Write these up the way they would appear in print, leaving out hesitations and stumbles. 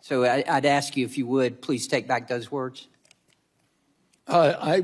So I'd ask you if you would please take back those words. They're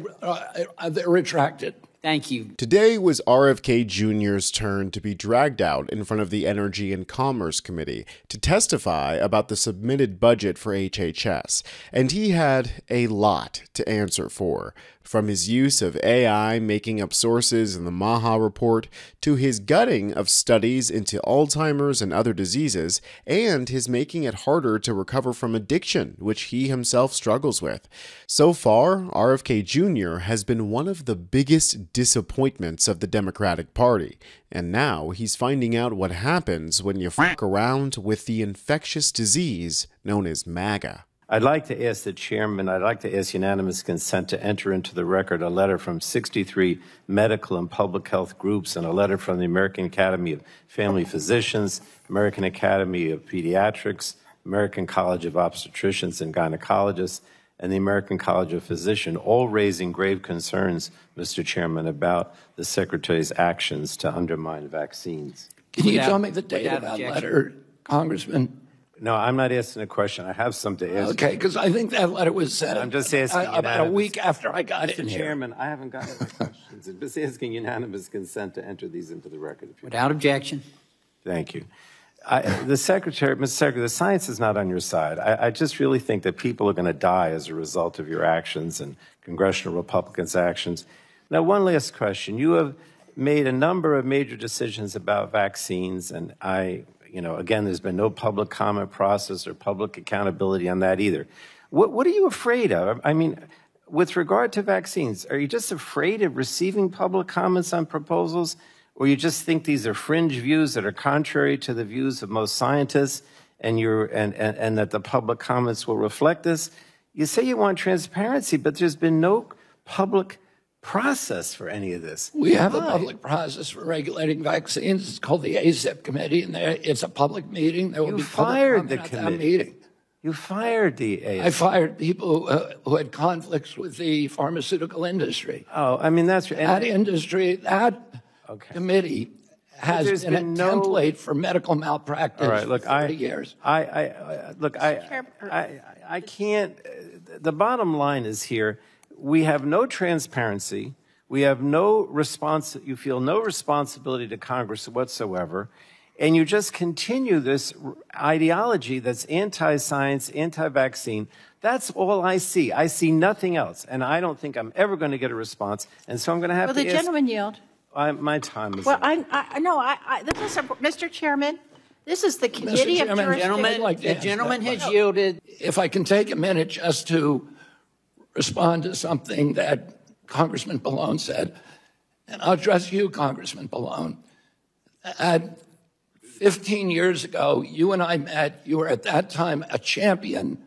retracted. Thank you. Today was RFK Jr.'s turn to be dragged out in front of the Energy and Commerce Committee to testify about the submitted budget for HHS, and he had a lot to answer for. From his use of AI making up sources in the MAHA report, to his gutting of studies into Alzheimer's and other diseases, and his making it harder to recover from addiction, which he himself struggles with. So far, RFK Jr. has been one of the biggest disappointments of the Democratic Party, and now he's finding out what happens when you fuck around with the infectious disease known as MAGA. I'd like to ask the chairman, I'd like to ask unanimous consent to enter into the record a letter from 63 medical and public health groups and a letter from the American Academy of Family Physicians, American Academy of Pediatrics, American College of Obstetricians and Gynecologists, and the American College of Physicians, all raising grave concerns, Mr. Chairman, about the Secretary's actions to undermine vaccines. Can you tell me the date of that letter, Congressman? No, I'm not asking a question. I have something to ask. Okay, because I think that letter was sent I'm just asking about a week after I got in Mr. here. Chairman, I haven't gotten any questions. I'm just asking unanimous consent to enter these into the record. Without objection. Thank you. Mr. Secretary, the science is not on your side. I just really think that people are going to die as a result of your actions and congressional Republicans' actions. Now, one last question. You have made a number of major decisions about vaccines, and again, there's been no public comment process or public accountability on that either. What are you afraid of? I mean, with regard to vaccines, are you just afraid of receiving public comments on proposals, or you just think these are fringe views that are contrary to the views of most scientists, and that the public comments will reflect this? You say you want transparency, but there's been no public process for any of this. We have a public process for regulating vaccines. It's called the ACIP committee, and it's a public meeting. There will be fired public the comment at that committee. meeting. You fired the ACIP. I fired people who had conflicts with the pharmaceutical industry. Oh, I mean, that's... That industry, that committee has been a template for medical malpractice for 30 years. I can't... The bottom line is here, we have no transparency. We have no response. You feel no responsibility to Congress whatsoever. And you just continue this ideology that's anti-science, anti-vaccine. That's all I see. I see nothing else. And I don't think I'm ever going to get a response. And so I'm going to have to Will the gentleman yield? My time is up. Mr. Chairman, this is the Committee of Jurisdiction. The gentleman has yielded. If I can take a minute just to respond to something that Congressman Pallone said, and I'll address you, Congressman Pallone. 15 years ago, you and I met. You were at that time a champion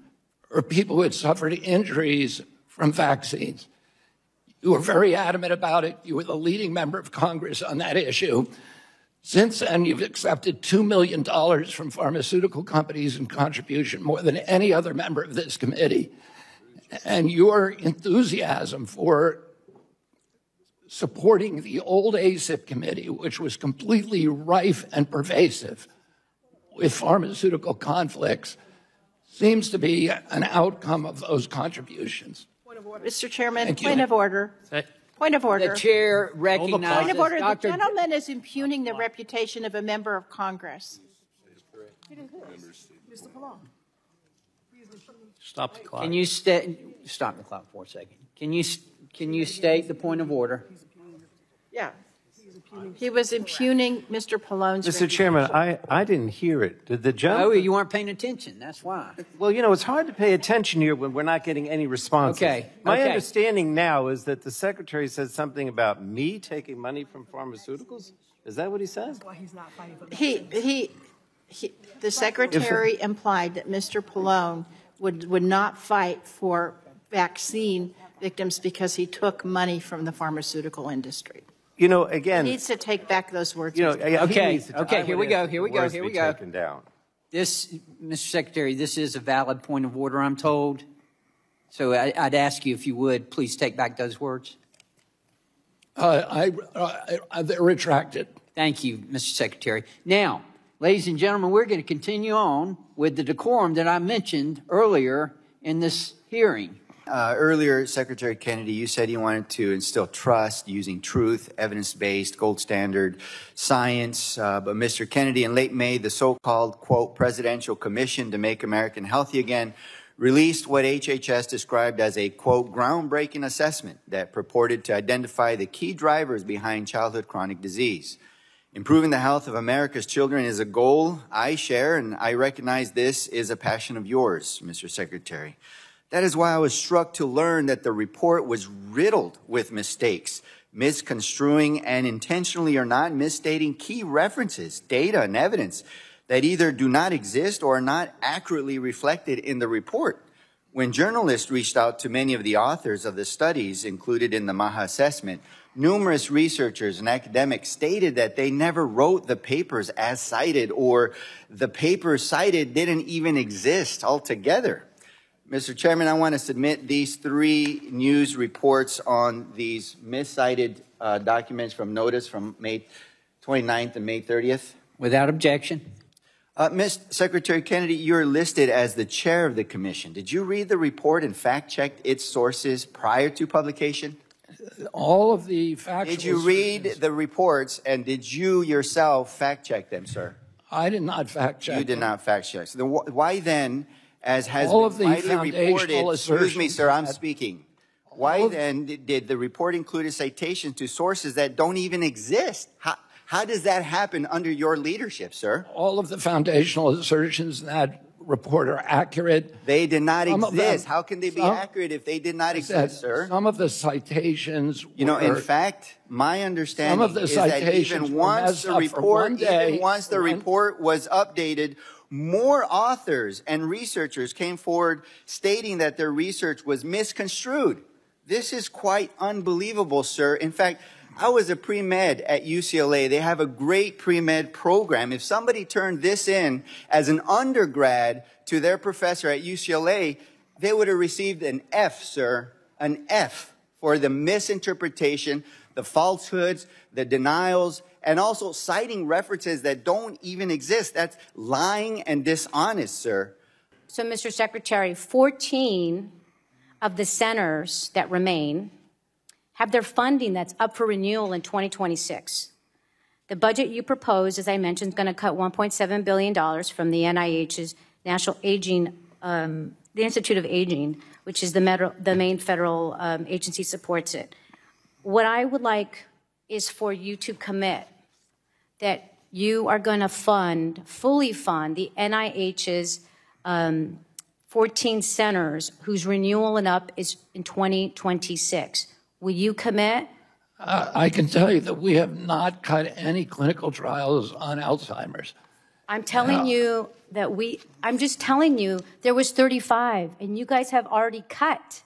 for people who had suffered injuries from vaccines. You were very adamant about it. You were the leading member of Congress on that issue. Since then, you've accepted $2 million from pharmaceutical companies in contribution, more than any other member of this committee. And your enthusiasm for supporting the old ACIP committee, which was completely rife and pervasive with pharmaceutical conflicts, seems to be an outcome of those contributions. Mr. Chairman, point of order. Point of order. The chair recognizes... Point of order. The gentleman is impugning the reputation of a member of Congress. Mr. Pallone. Stop the clock. Can you stop the clock for a second? Can you state the point of order? Yeah. He was impugning Mr. Pallone's Mr. Chairman, I didn't hear it. Did the gentleman? Oh, you weren't paying attention. That's why. Well, it's hard to pay attention here when we're not getting any responses. Okay. My understanding now is that the Secretary said something about me taking money from pharmaceuticals. Is that what he said? That's why he's not fighting for the Secretary implied that Mr. Pallone would not fight for vaccine victims because he took money from the pharmaceutical industry. Again... He needs to take back those words. Okay, here we go. Taken down. This, Mr. Secretary, this is a valid point of order, I'm told. So I'd ask you if you would please take back those words. They're retracted. Thank you, Mr. Secretary. Now, Ladies and gentlemen, we're going to continue on with the decorum that I mentioned earlier in this hearing. Earlier, Secretary Kennedy, you said you wanted to instill trust using truth, evidence-based, gold standard science. But Mr. Kennedy, in late May, the so-called, quote, Presidential Commission to Make America Healthy Again released what HHS described as a, quote, groundbreaking assessment that purported to identify the key drivers behind childhood chronic disease. Improving the health of America's children is a goal I share, and I recognize this is a passion of yours, Mr. Secretary. That is why I was struck to learn that the report was riddled with mistakes, misconstruing and intentionally or not misstating key references, data, and evidence that either do not exist or are not accurately reflected in the report. When journalists reached out to many of the authors of the studies included in the MAHA assessment, numerous researchers and academics stated that they never wrote the papers as cited, or the papers cited didn't even exist altogether. Mr. Chairman, I want to submit these 3 news reports on these miscited documents from notice from May 29th and May 30th. Without objection. Ms. Secretary Kennedy, you're listed as the chair of the commission. Did you read the report and fact-check its sources prior to publication? All of the factual Did you read the reports, and did you yourself fact-check them, sir? I did not fact-check. You did not fact-check. So why then, as has all been of the widely reported, excuse me, sir, I'm that, speaking. Why then did the report include a citation to sources that don't even exist? How does that happen under your leadership, sir? All of the foundational assertions in that report are accurate. They did not exist. How can they be accurate if they did not exist, sir? Some of the citations You know, in fact, my understanding is that even once the report was updated, more authors and researchers came forward stating that their research was misconstrued. This is quite unbelievable, sir. In fact, I was a pre-med at UCLA. They have a great pre-med program. If somebody turned this in as an undergrad to their professor at UCLA, they would have received an F, sir, an F for the misinterpretation, the falsehoods, the denials, and also citing references that don't even exist. That's lying and dishonest, sir. So, Mr. Secretary, 14 of the centers that remain have their funding that's up for renewal in 2026. The budget you propose, as I mentioned, is going to cut $1.7 billion from the NIH's National Aging, the Institute of Aging, which is the main federal agency supports it. What I would like is for you to commit that you are going to fully fund the NIH's 14 centers whose renewal and up is in 2026. Will you commit? I can tell you that we have not cut any clinical trials on Alzheimer's. I'm telling you that I'm just telling you there was 35, and you guys have already cut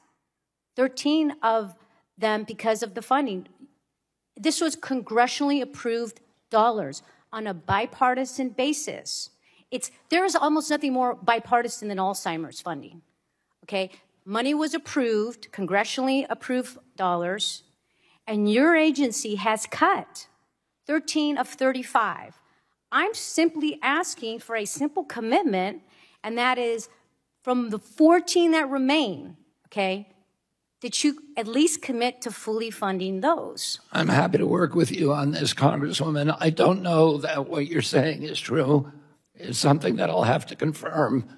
13 of them because of the funding. This was congressionally approved dollars on a bipartisan basis. There is almost nothing more bipartisan than Alzheimer's funding, okay? Money was approved, congressionally approved dollars, and your agency has cut 13 of 35. I'm simply asking for a simple commitment, and that is from the 14 that remain, okay, that you at least commit to fully funding those. I'm happy to work with you on this, Congresswoman. I don't know that what you're saying is true. It's something that I'll have to confirm,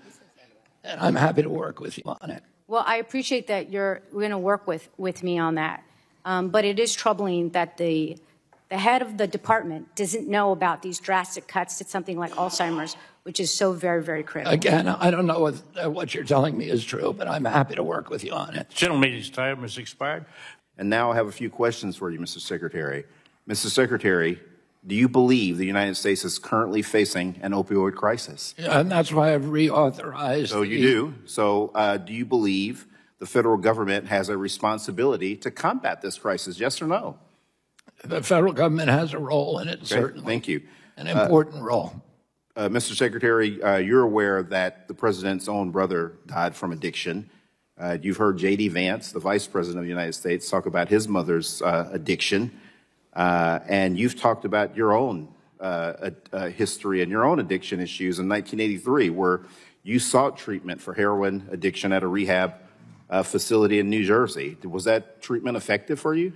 and I'm happy to work with you on it. Well, I appreciate that you're going to work with me on that. But it is troubling that the head of the department doesn't know about these drastic cuts to something like Alzheimer's, which is so very, very critical. Again, I don't know what you're telling me is true, but I'm happy to work with you on it. Gentleman's time has expired. And now I have a few questions for you, Mr. Secretary. Mr. Secretary, do you believe the United States is currently facing an opioid crisis? Yeah, and that's why I've reauthorized. So you do. So do you believe the federal government has a responsibility to combat this crisis, yes or no? The federal government has a role in it, certainly. Thank you. An important role. Mr. Secretary, you're aware that the president's own brother died from addiction. You've heard J.D. Vance, the vice president of the United States, talk about his mother's addiction. And you've talked about your own history and your own addiction issues in 1983, where you sought treatment for heroin addiction at a rehab facility in New Jersey. Was that treatment effective for you?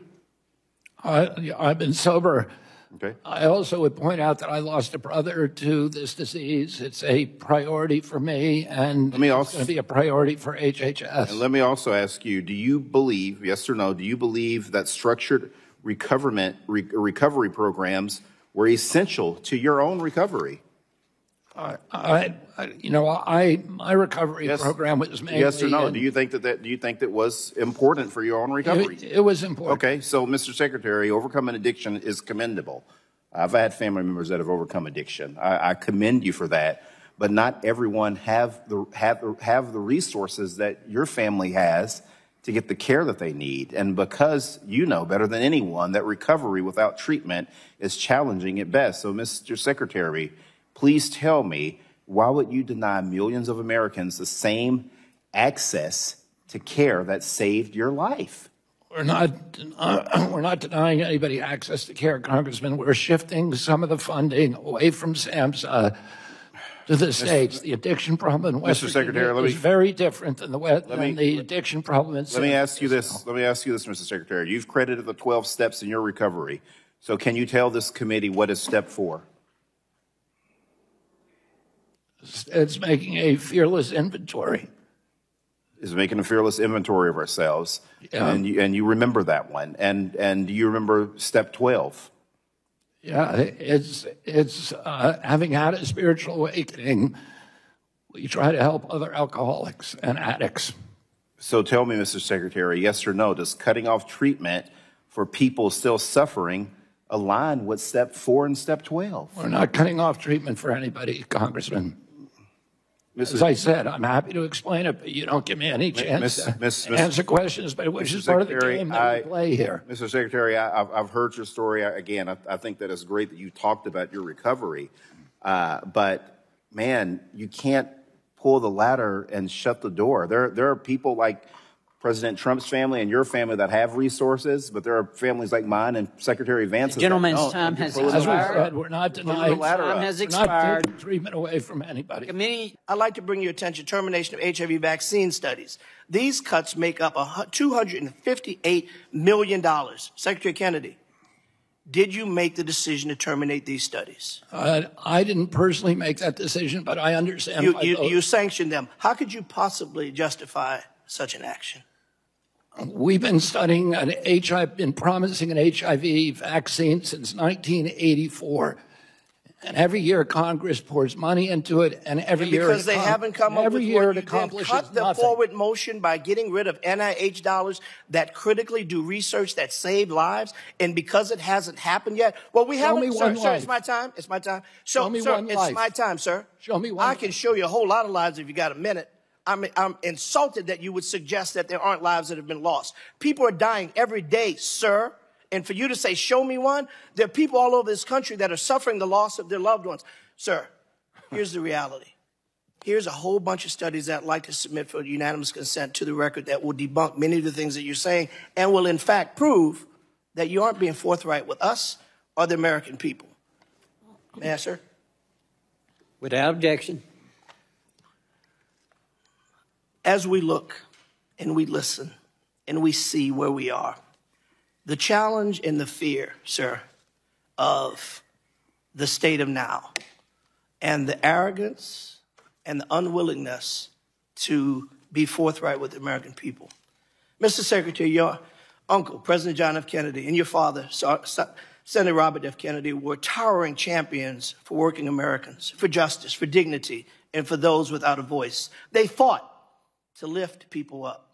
I've been sober. Okay. I also would point out that I lost a brother to this disease. It's a priority for me, and it's going to be a priority for HHS. And let me also ask you, do you believe, yes or no, do you believe that structured recovery programs were essential to your own recovery? My recovery program was mainly. Yes or no? Do you think that was important for your own recovery? It was important. Okay, so Mr. Secretary, overcoming addiction is commendable. I've had family members that have overcome addiction. I commend you for that. But not everyone have the resources that your family has to get the care that they need. And because you know better than anyone that recovery without treatment is challenging at best. So, Mr. Secretary, please tell me, why would you deny millions of Americans the same access to care that saved your life? We're not denying anybody access to care, Congressman. We're shifting some of the funding away from SAMHSA to the states. The addiction problem in West Virginia is very different than the addiction problem in Let me ask you this, Mr. Secretary. You've credited the 12 steps in your recovery. So can you tell this committee what is step 4? It's making a fearless inventory. Is making a fearless inventory of ourselves. Yeah. And you remember that one. And do you remember step 12? Yeah, it's having had a spiritual awakening, we try to help other alcoholics and addicts. So tell me, Mr. Secretary, yes or no, does cutting off treatment for people still suffering align with step 4 and step 12? We're not cutting off treatment for anybody, Congressman. As I said, I'm happy to explain it, but you don't give me any chance to answer questions, which is part of the game that we play here. Mr. Secretary, I've heard your story. Again, I think that it's great that you talked about your recovery. But, man, you can't pull the ladder and shut the door. There are people like President Trump's family and your family that have resources, but there are families like mine and Secretary Vance's. Gentleman's time has expired. As we said, we're not denying. Time has We're expired. not taking treatment away from anybody. Committee. I'd like to bring your attention to termination of HIV vaccine studies. These cuts make up $258 million. Secretary Kennedy, did you make the decision to terminate these studies? I didn't personally make that decision, but I understand. You sanctioned them. How could you possibly justify such an action? We've been studying been promising an HIV vaccine since 1984. And every year Congress pours money into it, and every year because they haven't come up with year what it accomplishes cut the nothing. forward motion by getting rid of NIH dollars that critically do research that save lives, and because it hasn't happened yet, well, we haven't. Sir, it's my time. It's my time. Show me one life. It's my time, sir. Show me one. I can show you a whole lot of lives if you got a minute. I'm insulted that you would suggest that there aren't lives that have been lost. People are dying every day, sir. And for you to say, show me one, there are people all over this country that are suffering the loss of their loved ones. Sir, here's the reality. Here's a whole bunch of studies that I'd like to submit for unanimous consent to the record that will debunk many of the things that you're saying and will, in fact, prove that you aren't being forthright with us or the American people. May I, sir? Without objection. As we look and we listen and we see where we are, the challenge and the fear, sir, of the state of now and the arrogance and the unwillingness to be forthright with the American people. Mr. Secretary, your uncle, President John F. Kennedy, and your father, Senator Robert F. Kennedy, were towering champions for working Americans, for justice, for dignity, and for those without a voice. They fought to lift people up.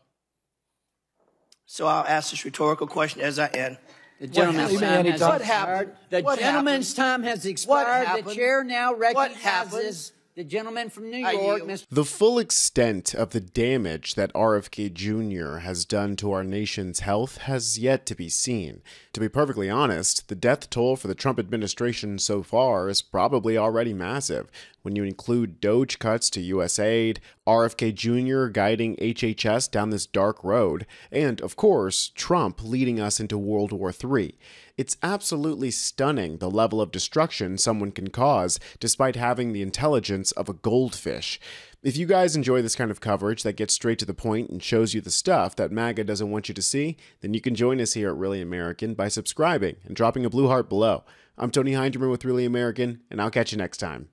So I'll ask this rhetorical question as I end. The gentleman's time has What expired. happened? The What gentleman's time has expired. The happened? chair now What recognizes happened? the gentleman from New I York, yield. Mr. The full extent of the damage that RFK Jr. has done to our nation's health has yet to be seen. To be perfectly honest, the death toll for the Trump administration so far is probably already massive. when you include Doge cuts to U.S. aid, RFK Jr. guiding HHS down this dark road, and, of course, Trump leading us into World War III. It's absolutely stunning the level of destruction someone can cause despite having the intelligence of a goldfish. If you guys enjoy this kind of coverage that gets straight to the point and shows you the stuff that MAGA doesn't want you to see, then you can join us here at Really American by subscribing and dropping a blue heart below. I'm Tony Hinderman with Really American, and I'll catch you next time.